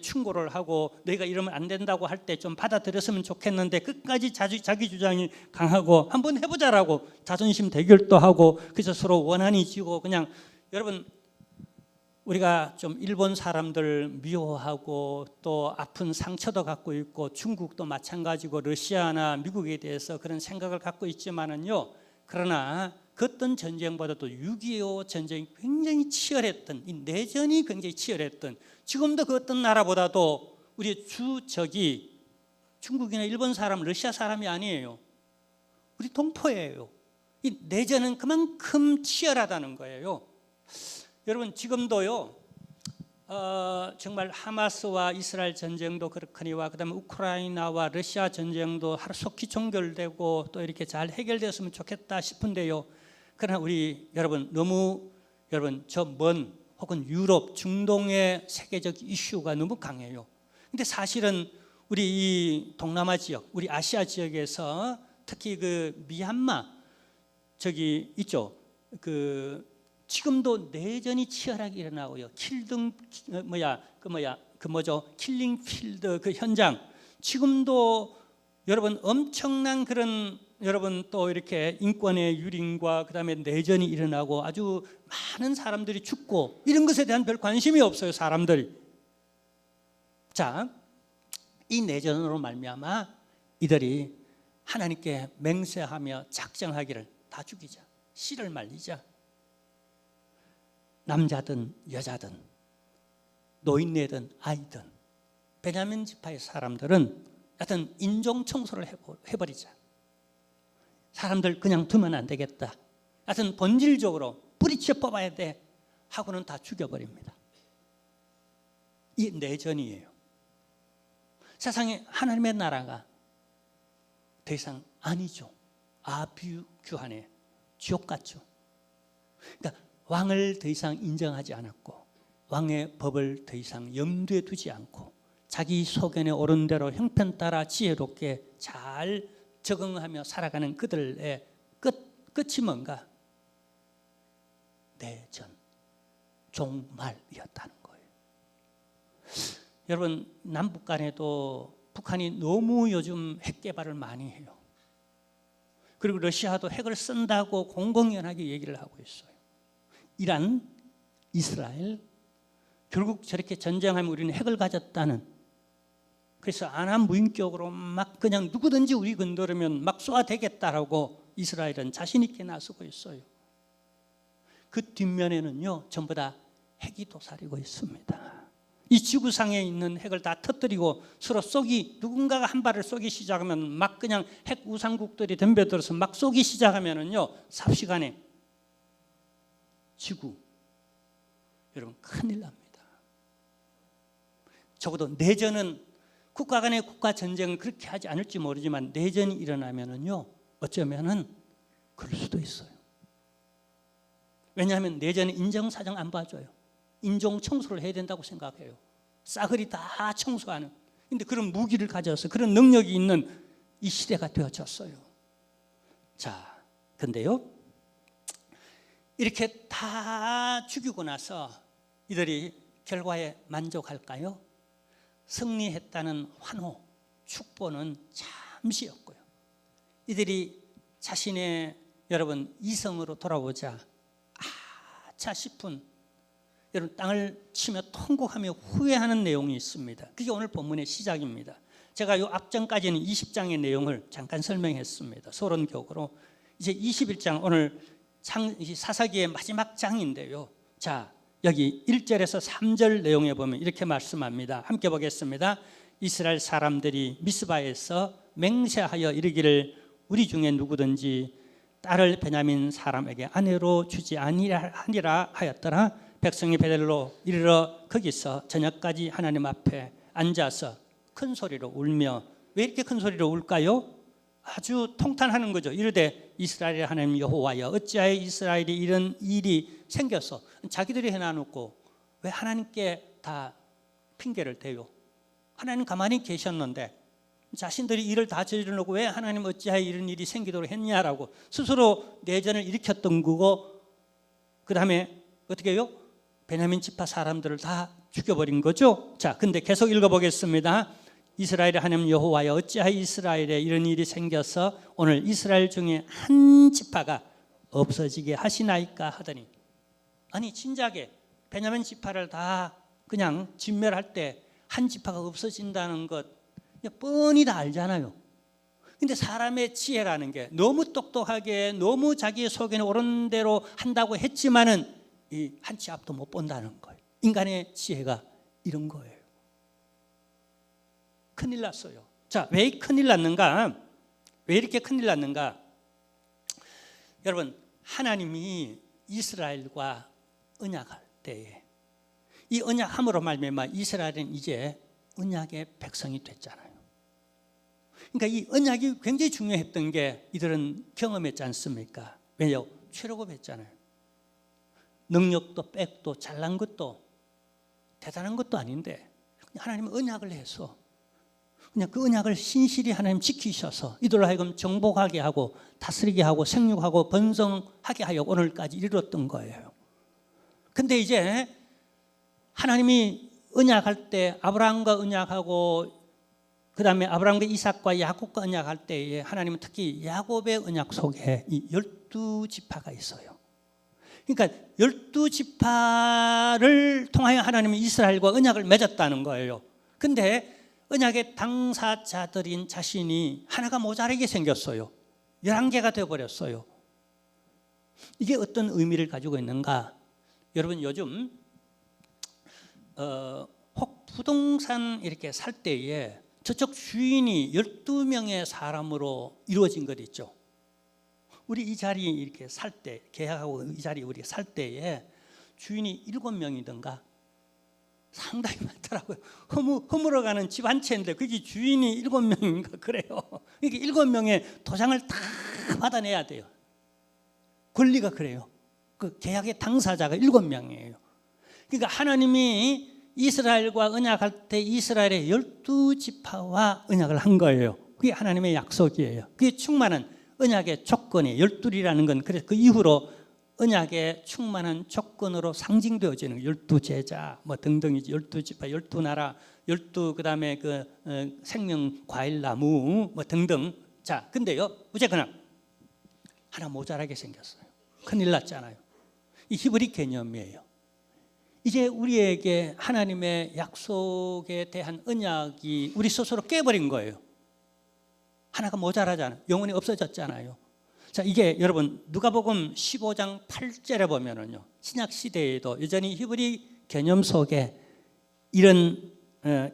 충고를 하고, 너희가 이러면 안 된다고 할 때 좀 받아들였으면 좋겠는데 끝까지 자기 주장이 강하고 한번 해보자라고 자존심 대결도 하고, 그래서 서로 원한이 지고, 그냥 여러분 우리가 좀 일본 사람들 미워하고 또 아픈 상처도 갖고 있고, 중국도 마찬가지고 러시아나 미국에 대해서 그런 생각을 갖고 있지만은요, 그러나 그 어떤 전쟁보다도 6.25 전쟁이 굉장히 치열했던, 이 내전이 굉장히 치열했던, 지금도 그 어떤 나라보다도 우리 주적이 중국이나 일본 사람, 러시아 사람이 아니에요. 우리 동포예요. 이 내전은 그만큼 치열하다는 거예요. 여러분, 지금도요, 정말 하마스와 이스라엘 전쟁도 그렇거니와 그다음에 우크라이나와 러시아 전쟁도 하루속히 종결되고 또 이렇게 잘 해결됐으면 좋겠다 싶은데요, 그러나 우리 여러분 너무 저 먼 혹은 유럽, 중동의 세계적 이슈가 너무 강해요. 근데 사실은 우리 이 동남아 지역, 우리 아시아 지역에서 특히 그 미얀마 저기 있죠. 지금도 내전이 치열하게 일어나고요. 킬링 필드 그 현장, 지금도 여러분 엄청난 그런 여러분 또 이렇게 인권의 유린과 그다음에 내전이 일어나고 아주 많은 사람들이 죽고, 이런 것에 대한 별 관심이 없어요, 사람들이. 자, 이 내전으로 말미암아 이들이 하나님께 맹세하며 작정하기를 다 죽이자, 씨를 말리자, 남자든 여자든 노인네든 아이든 베냐민 지파의 사람들은 하여튼 인종 청소를 해버리자. 사람들 그냥 두면 안 되겠다. 하여튼 본질적으로 뿌리쳐 뽑아야 돼 하고는 다 죽여버립니다. 이 내전이에요. 세상에 하나님의 나라가 더 이상 아니죠. 아뷰규환의 지옥 같죠. 그러니까 왕을 더 이상 인정하지 않았고 왕의 법을 더 이상 염두에 두지 않고 자기 소견에 옳은 대로 형편 따라 지혜롭게 잘 적응하며 살아가는 그들의 끝이 뭔가? 내전, 종말이었다는 거예요. 여러분, 남북 간에도 북한이 너무 요즘 핵 개발을 많이 해요. 그리고 러시아도 핵을 쓴다고 공공연하게 얘기를 하고 있어요. 이란, 이스라엘, 결국 저렇게 전쟁하면 우리는 핵을 가졌다는, 그래서 안한무인격으로 막 그냥 누구든지 우리 건드리면 막 쏘아대겠다라고 이스라엘은 자신 있게 나서고 있어요. 그 뒷면에는요, 전부 다 핵이 도사리고 있습니다. 이 지구상에 있는 핵을 다 터뜨리고 서로 누군가가 한 발을 쏘기 시작하면 막 그냥 핵 우상국들이 덤벼들어서 막 쏘기 시작하면은요, 삽시간에 지구, 여러분 큰일 납니다. 적어도 내전은 국가 간의 국가 전쟁을 그렇게 하지 않을지 모르지만 내전이 일어나면은요, 어쩌면은 그럴 수도 있어요. 왜냐하면 내전은 인정사정 안 봐줘요. 인종 청소를 해야 된다고 생각해요. 싸그리 다 청소하는. 근데 그런 무기를 가져서 그런 능력이 있는 이 시대가 되어졌어요. 자, 근데요, 이렇게 다 죽이고 나서 이들이 결과에 만족할까요? 승리했다는 환호, 축보는 잠시였고요. 이들이 자신의 여러분 이성으로 돌아오자 아차 싶은, 여러분 땅을 치며 통곡하며 후회하는 내용이 있습니다. 그게 오늘 본문의 시작입니다. 제가 이 앞전까지는 20장의 내용을 잠깐 설명했습니다. 서론격으로. 이제 21장 오늘 사사기의 마지막 장인데요. 자, 여기 1절에서 3절 내용에 보면 이렇게 말씀합니다. 함께 보겠습니다. 이스라엘 사람들이 미스바에서 맹세하여 이르기를 우리 중에 누구든지 딸을 베냐민 사람에게 아내로 주지 아니하니라 하였더라. 백성이 베델로 이르러 거기서 저녁까지 하나님 앞에 앉아서 큰 소리로 울며, 왜 이렇게 큰 소리로 울까요? 아주 통탄하는 거죠. 이르되 이스라엘의 하나님 여호와여, 어찌하여 이스라엘이 이런 일이 생겨서, 자기들이 해놔놓고 왜 하나님께 다 핑계를 대요? 하나님 가만히 계셨는데 자신들이 일을 다 저질러놓고 왜 하나님 어찌하여 이런 일이 생기도록 했냐라고 스스로 내전을 일으켰던 거고, 그 다음에 어떻게 해요? 베냐민 지파 사람들을 다 죽여버린 거죠. 자, 근데 계속 읽어보겠습니다. 이스라엘의 하나님 여호와여, 어찌하여 이스라엘에 이런 일이 생겨서 오늘 이스라엘 중에 한 지파가 없어지게 하시나이까 하더니, 아니 진작에 베냐민 지파를 다 그냥 진멸할 때 한 지파가 없어진다는 것 뻔히 다 알잖아요. 근데 사람의 지혜라는 게 너무 똑똑하게 너무 자기의 소견에 옳은 대로 한다고 했지만은 이 한 치 앞도 못 본다는 거예요. 인간의 지혜가 이런 거예요. 큰일 났어요. 자, 왜 큰일 났는가? 왜 이렇게 큰일 났는가? 여러분, 하나님이 이스라엘과 언약할 때에 이 언약함으로 말미암아 이스라엘은 이제 언약의 백성이 됐잖아요. 그러니까 이 언약이 굉장히 중요했던 게 이들은 경험했지 않습니까? 왜냐하면 출애굽했잖아요. 능력도 빽도 잘난 것도 대단한 것도 아닌데 하나님은 언약을 해서 그냥 그 언약을 신실히 하나님 지키셔서 이들로 하여금 정복하게 하고 다스리게 하고 생육하고 번성하게 하여 오늘까지 이르렀던 거예요. 근데 이제 하나님이 언약할 때 아브라함과 언약하고 그 다음에 아브라함과 이삭과 야곱과 언약할 때에 하나님은 특히 야곱의 언약 속에 이 12지파가 있어요. 그러니까 12지파를 통하여 하나님은 이스라엘과 언약을 맺었다는 거예요. 근데 언약의 당사자들인 자신이 하나가 모자라게 생겼어요. 11개가 되어버렸어요. 이게 어떤 의미를 가지고 있는가? 여러분 요즘 혹 부동산 이렇게 살 때에 저쪽 주인이 12명의 사람으로 이루어진 것 있죠. 우리 이 자리 이렇게 살 때, 계약하고 이 자리 우리 살 때에 주인이 7명이던가 상당히 많더라고요. 허물어가는 집 한 채인데 그게 주인이 7명인가 그래요. 이게 7명의 도장을 다 받아내야 돼요. 권리가 그래요. 그 계약의 당사자가 7명이에요. 그러니까 하나님이 이스라엘과 언약할 때 이스라엘의 12지파와 언약을 한 거예요. 그게 하나님의 약속이에요. 그게 충만한 언약의 조건이 12이라는 건 그래서 그 이후로 언약의 충만한 조건으로 상징되어지는 12제자 뭐 등등이지. 12지파, 12나라, 12 그다음에 그 생명 과일 나무 뭐 등등. 자, 근데요. 어쨌거나 하나 모자라게 생겼어요. 큰일 났잖아요. 이 히브리 개념이에요. 이제 우리에게 하나님의 약속에 대한 언약이 우리 스스로 깨버린 거예요. 하나가 모자라잖아요. 영혼이 없어졌잖아요. 자, 이게 여러분 누가복음 15장 8절에 보면은요. 신약 시대에도 여전히 히브리 개념 속에 이런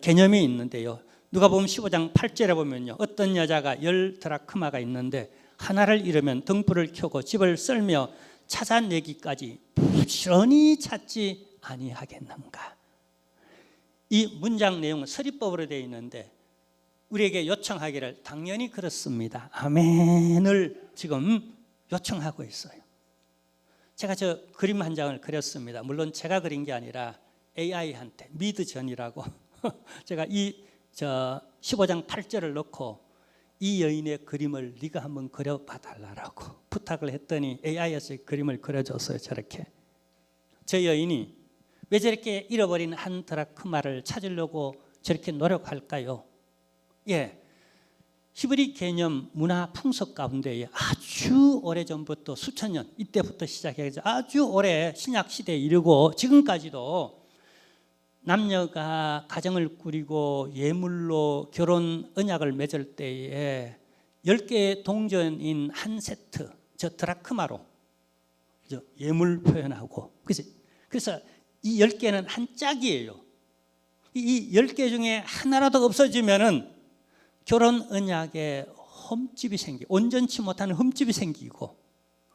개념이 있는데요. 누가복음 15장 8절에 보면요. 어떤 여자가 10드라크마가 있는데 하나를 잃으면 등불을 켜고 집을 썰며 찾아내기까지 부지런히 찾지 아니하겠는가. 이 문장 내용은 서리법으로 되어 있는데 우리에게 요청하기를 당연히 그렇습니다. 아멘을 지금 요청하고 있어요. 제가 저 그림 한 장을 그렸습니다. 물론 제가 그린 게 아니라 AI한테 미드전이라고 제가 이 15장 8절을 넣고 이 여인의 그림을 네가 한번 그려봐 달라고 부탁을 했더니 AI에서 그림을 그려줬어요. 저렇게. 저 여인이 왜 저렇게 잃어버린 한 드라크마를 찾으려고 저렇게 노력할까요? 예, 히브리 개념 문화 풍속 가운데에 아주 오래전부터 수천 년 이때부터 시작해서 아주 오래 신약 시대에 이르고 지금까지도 남녀가 가정을 꾸리고 예물로 결혼 언약을 맺을 때에 10개의 동전인 한 세트, 저 드라크마로 예물 표현하고 그래서 이 10개는 한 짝이에요. 이 10개 중에 하나라도 없어지면은 결혼 언약에 흠집이 생기고 온전치 못하는 흠집이 생기고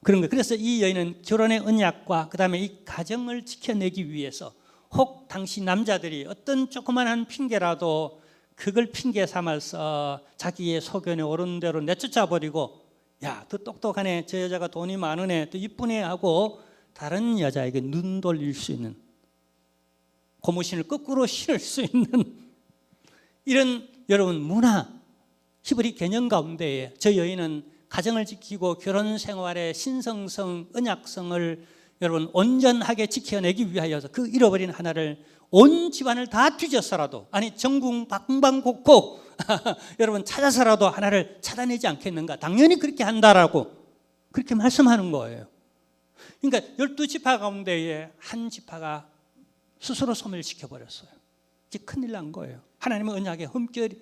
그런 거예요. 그래서 이 여인은 결혼의 언약과 그다음에 이 가정을 지켜내기 위해서 혹 당시 남자들이 어떤 조그만한 핑계라도 그걸 핑계 삼아서 자기의 소견에 오른 대로 내쫓아 버리고 야, 더 똑똑하네, 저 여자가 돈이 많으네, 더 이쁘네 하고 다른 여자에게 눈 돌릴 수 있는 고무신을 거꾸로 신을 수 있는 이런 여러분 문화 히브리 개념 가운데에 저 여인은 가정을 지키고 결혼 생활의 신성성, 언약성을 여러분 온전하게 지켜내기 위하여서 그 잃어버린 하나를 온 집안을 다 뒤져서라도 아니 전국 방방곡곡 여러분 찾아서라도 하나를 찾아내지 않겠는가. 당연히 그렇게 한다라고 그렇게 말씀하는 거예요. 그러니까 12지파 가운데에 한 지파가 스스로 소멸시켜버렸어요. 이제 큰일 난 거예요. 하나님의 언약에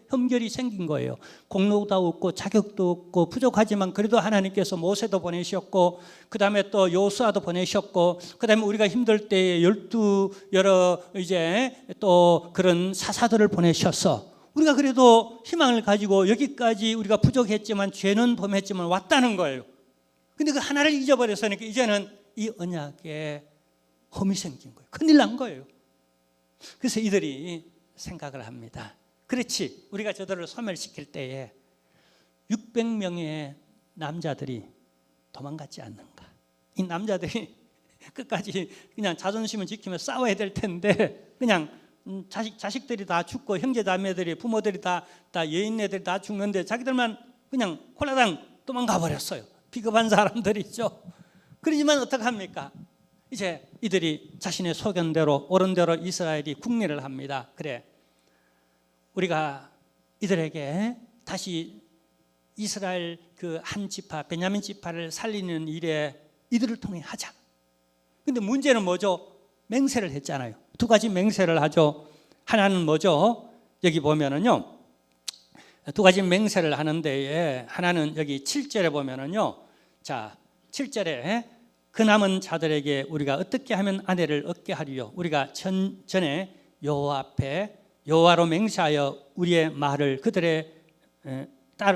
흠결이 생긴 거예요. 공로도 없고 자격도 없고 부족하지만 그래도 하나님께서 모세도 보내셨고 그 다음에 또 요수아도 보내셨고 그 다음에 우리가 힘들 때에 12 여러 이제 또 그런 사사들을 보내셔서 우리가 그래도 희망을 가지고 여기까지 우리가 부족했지만 죄는 범했지만 왔다는 거예요. 근데 그 하나를 잊어버렸으니까 이제는 이 언약에 흠이 생긴 거예요. 큰일 난 거예요. 그래서 이들이 생각을 합니다. 그렇지, 우리가 저들을 소멸시킬 때에 600명의 남자들이 도망갔지 않는가. 이 남자들이 끝까지 그냥 자존심을 지키며 싸워야 될 텐데 그냥 자식들이 다 죽고 형제 자매들이 부모들이 다 여인네들이 다 죽는데 자기들만 그냥 홀라당 도망가 버렸어요. 비겁한 사람들이죠. 그러지만 어떡합니까? 이제 이들이 자신의 소견대로 옳은 대로 이스라엘이 국리를 합니다. 그래, 우리가 이들에게 다시 이스라엘 그 한 지파 베냐민 지파를 살리는 일에 이들을 통해 하자. 근데 문제는 뭐죠? 맹세를 했잖아요. 두 가지 맹세를 하죠. 하나는 뭐죠? 여기 보면은요, 두 가지 맹세를 하는데 하나는 여기 7절에 보면은요, 자 7절에 그 남은 자들에게 우리가 어떻게 하면 아내를 얻게 하리요? 우리가 전에 여호와 앞에 여호와로 맹세하여 우리의 말을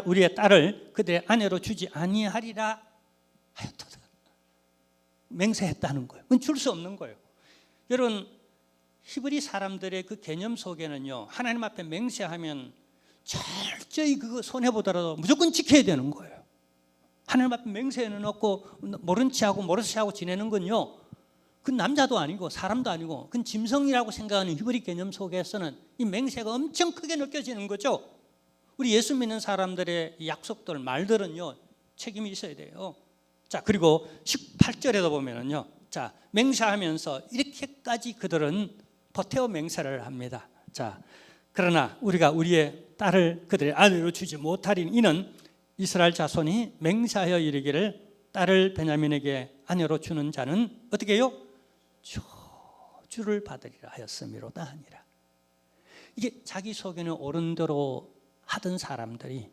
우리의 딸을 그들의 아내로 주지 아니하리라 하였도다. 맹세했다는 거예요. 그건 줄 수 없는 거예요. 여러분, 히브리 사람들의 그 개념 속에는요, 하나님 앞에 맹세하면 철저히 그거 손해보더라도 무조건 지켜야 되는 거예요. 하나님 앞에 맹세해 놓고 모른 체하고 모르는 체하고 지내는 건요, 그건 남자도 아니고 사람도 아니고 그건 짐승이라고 생각하는 히브리 개념 속에서는 이 맹세가 엄청 크게 느껴지는 거죠. 우리 예수 믿는 사람들의 약속들, 말들은요, 책임이 있어야 돼요. 자, 그리고 18절에도 보면은요, 자, 맹세하면서 이렇게까지 그들은 버텨 맹세를 합니다. 자, 그러나 우리가 우리의 딸을 그들의 아내로 주지 못하리니 이는 이스라엘 자손이 맹세하여 이르기를 딸을 베냐민에게 아내로 주는 자는 어떻게 해요? 저주를 받으리라 하였음이로다 하니라. 이게 자기 속에는 옳은 대로 하던 사람들이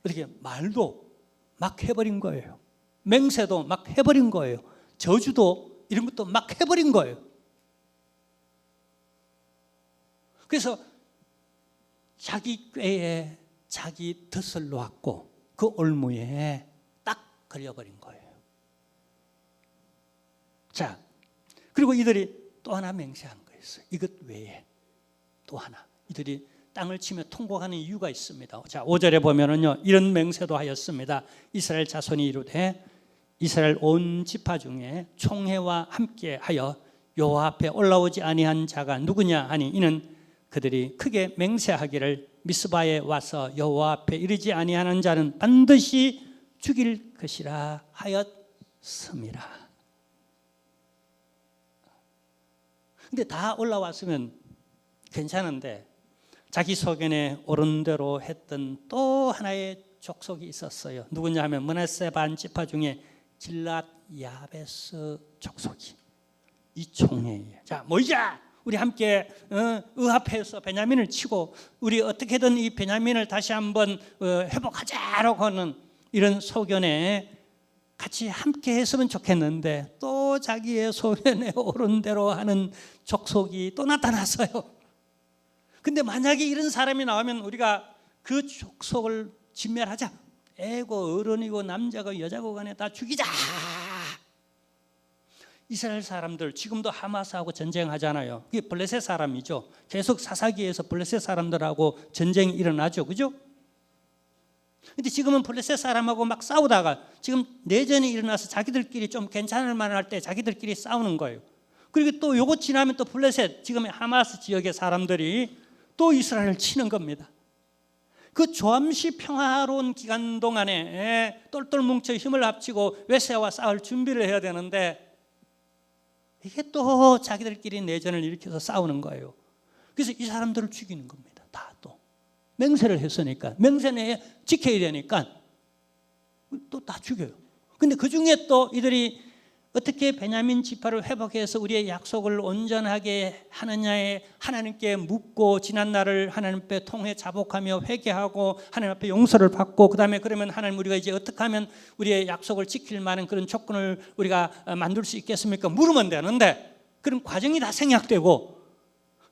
어떻게 말도 막 해버린 거예요. 맹세도 막 해버린 거예요. 저주도 이런 것도 막 해버린 거예요. 그래서 자기 꾀에 자기 덫을 놓았고 그 올무에 딱 걸려버린 거예요. 자, 그리고 이들이 또 하나 맹세한 거 있어요. 이것 외에 또 하나 이들이 땅을 치며 통곡하는 이유가 있습니다. 자, 5절에 보면은요, 이런 맹세도 하였습니다. 이스라엘 자손이 이르되 이스라엘 온 지파 중에 총회와 함께하여 여호와 앞에 올라오지 아니한 자가 누구냐 하니 이는 그들이 크게 맹세하기를 미스바에 와서 여호와 앞에 이르지 아니하는 자는 반드시 죽일 것이라 하였음이라. 근데 다 올라왔으면 괜찮은데 자기 소견에 옳은 대로 했던 또 하나의 족속이 있었어요. 누구냐 하면 므낫세 반 지파 중에 길랏 야베스 족속이 이 총회에 자 모이자, 우리 함께 의합해서 베냐민을 치고 우리 어떻게든 이 베냐민을 다시 한번 회복하자라고 하는 이런 소견에 같이 함께 했으면 좋겠는데 또 자기의 소견에 옳은 대로 하는 족속이 또 나타났어요. 근데 만약에 이런 사람이 나오면 우리가 그 족속을 진멸하자. 애고 어른이고 남자고 여자고 간에 다 죽이자. 이스라엘 사람들 지금도 하마스하고 전쟁하잖아요. 그게 블레셋 사람이죠. 계속 사사기에서 블레셋 사람들하고 전쟁이 일어나죠. 그죠? 근데 지금은 블레셋 사람하고 막 싸우다가 지금 내전이 일어나서 자기들끼리 좀 괜찮을 만할 때 자기들끼리 싸우는 거예요. 그리고 또 요거 지나면 또 블레셋 지금의 하마스 지역의 사람들이 또 이스라엘을 치는 겁니다. 그 조함시 평화로운 기간 동안에 똘똘 뭉쳐 힘을 합치고 외세와 싸울 준비를 해야 되는데 이게 또 자기들끼리 내전을 일으켜서 싸우는 거예요. 그래서 이 사람들을 죽이는 겁니다. 다 또 맹세를 했으니까 맹세 내에 지켜야 되니까 또 다 죽여요. 근데 그 중에 또 이들이 어떻게 베냐민 지파를 회복해서 우리의 약속을 온전하게 하느냐에 하나님께 묻고 지난 날을 하나님 앞에 통해 자복하며 회개하고 하나님 앞에 용서를 받고 그 다음에 그러면 하나님 우리가 이제 어떻게 하면 우리의 약속을 지킬 만한 그런 조건을 우리가 만들 수 있겠습니까? 물으면 되는데 그런 과정이 다 생략되고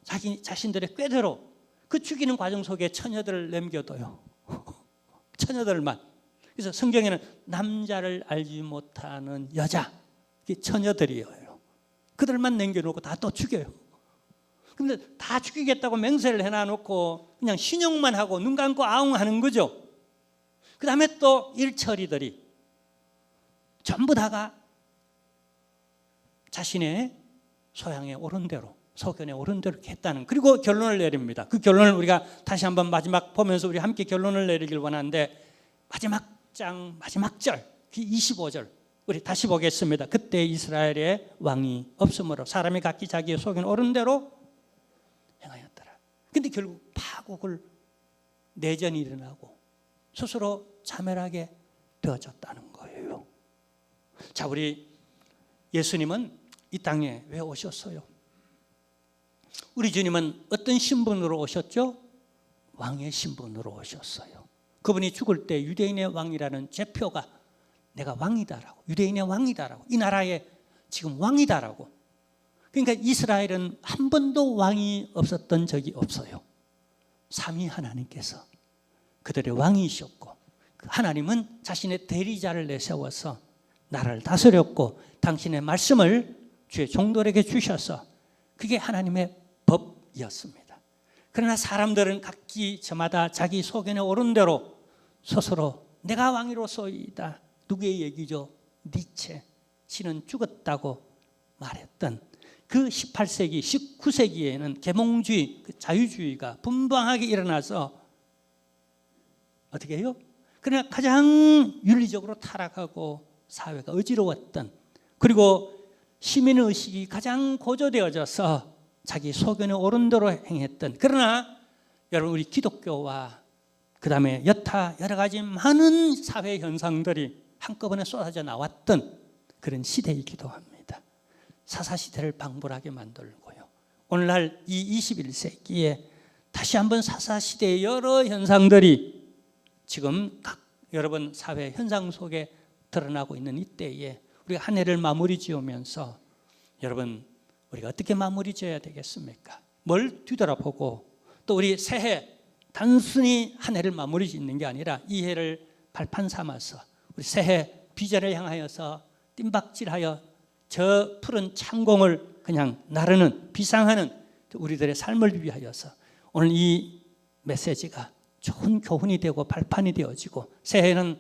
자기 자신들의 꾀대로 그 죽이는 과정 속에 처녀들을 남겨둬요. 처녀들만. 그래서 성경에는 남자를 알지 못하는 여자 처녀들이에요. 그들만 남겨놓고 다 또 죽여요. 근데 다 죽이겠다고 맹세를 해놔놓고 그냥 신용만 하고 눈 감고 아웅하는 거죠. 그 다음에 또 일처리들이 전부 다가 자신의 소양에 옳은 대로 소견에 옳은 대로 이렇게 했다는, 그리고 결론을 내립니다. 그 결론을 우리가 다시 한번 마지막 보면서 우리 함께 결론을 내리길 원하는데 마지막 장 마지막 절 25절 우리 다시 보겠습니다. 그때 이스라엘의 왕이 없으므로 사람이 각기 자기의 소견 옳은 대로 행하였더라. 근데 결국 파국을 내전이 일어나고 스스로 자멸하게 되어졌다는 거예요. 자, 우리 예수님은 이 땅에 왜 오셨어요? 우리 주님은 어떤 신분으로 오셨죠? 왕의 신분으로 오셨어요. 그분이 죽을 때 유대인의 왕이라는 제표가 내가 왕이다라고, 유대인의 왕이다라고, 이 나라의 지금 왕이다라고. 그러니까 이스라엘은 한 번도 왕이 없었던 적이 없어요. 삼위 하나님께서 그들의 왕이셨고, 하나님은 자신의 대리자를 내세워서 나라를 다스렸고, 당신의 말씀을 주의 종들에게 주셔서 그게 하나님의 법이었습니다. 그러나 사람들은 각기 저마다 자기 소견에 오른 대로 스스로 내가 왕이로소이다. 누구의 얘기죠? 니체. 신은 죽었다고 말했던 그 18세기, 19세기에는 계몽주의, 자유주의가 분방하게 일어나서 어떻게 해요? 그러나 가장 윤리적으로 타락하고 사회가 어지러웠던, 그리고 시민의식이 가장 고조되어져서 자기 소견에 오른 대로 행했던, 그러나 여러분 우리 기독교와 그 다음에 여타 여러 가지 많은 사회 현상들이 한꺼번에 쏟아져 나왔던 그런 시대이기도 합니다. 사사시대를 방불하게 만들고요. 오늘날 이 21세기에 다시 한번 사사시대의 여러 현상들이 지금 각 여러분 사회 현상 속에 드러나고 있는 이때에 우리가 한 해를 마무리 지으면서 여러분 우리가 어떻게 마무리 지어야 되겠습니까? 뭘 뒤돌아보고 또 우리 새해 단순히 한 해를 마무리 짓는 게 아니라 이 해를 발판 삼아서 우리 새해 비전을 향하여서 뜀박질하여 저 푸른 창공을 그냥 나르는 비상하는 우리들의 삶을 위하여서 오늘 이 메시지가 좋은 교훈이 되고 발판이 되어지고, 새해는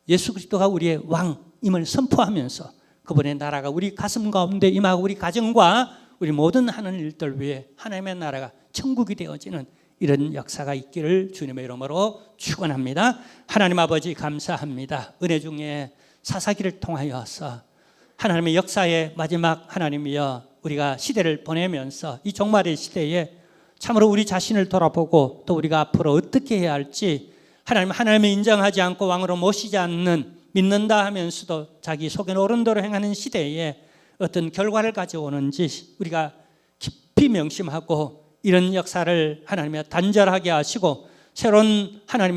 예수 그리스도가 우리의 왕임을 선포하면서 그분의 나라가 우리 가슴 가운데 임하고 우리 가정과 우리 모든 하는 일들 위해 하나님의 나라가 천국이 되어지는 이런 역사가 있기를 주님의 이름으로 축원합니다. 하나님 아버지 감사합니다. 은혜 중에 사사기를 통하여서 하나님의 역사의 마지막 하나님이여 우리가 시대를 보내면서 이 종말의 시대에 참으로 우리 자신을 돌아보고 또 우리가 앞으로 어떻게 해야 할지, 하나님을 인정하지 않고 왕으로 모시지 않는, 믿는다 하면서도 자기 속에 오른 대로 행하는 시대에 어떤 결과를 가져오는지 우리가 깊이 명심하고 이런 역사를 하나님의 단절하게 하시고 새로운 하나님의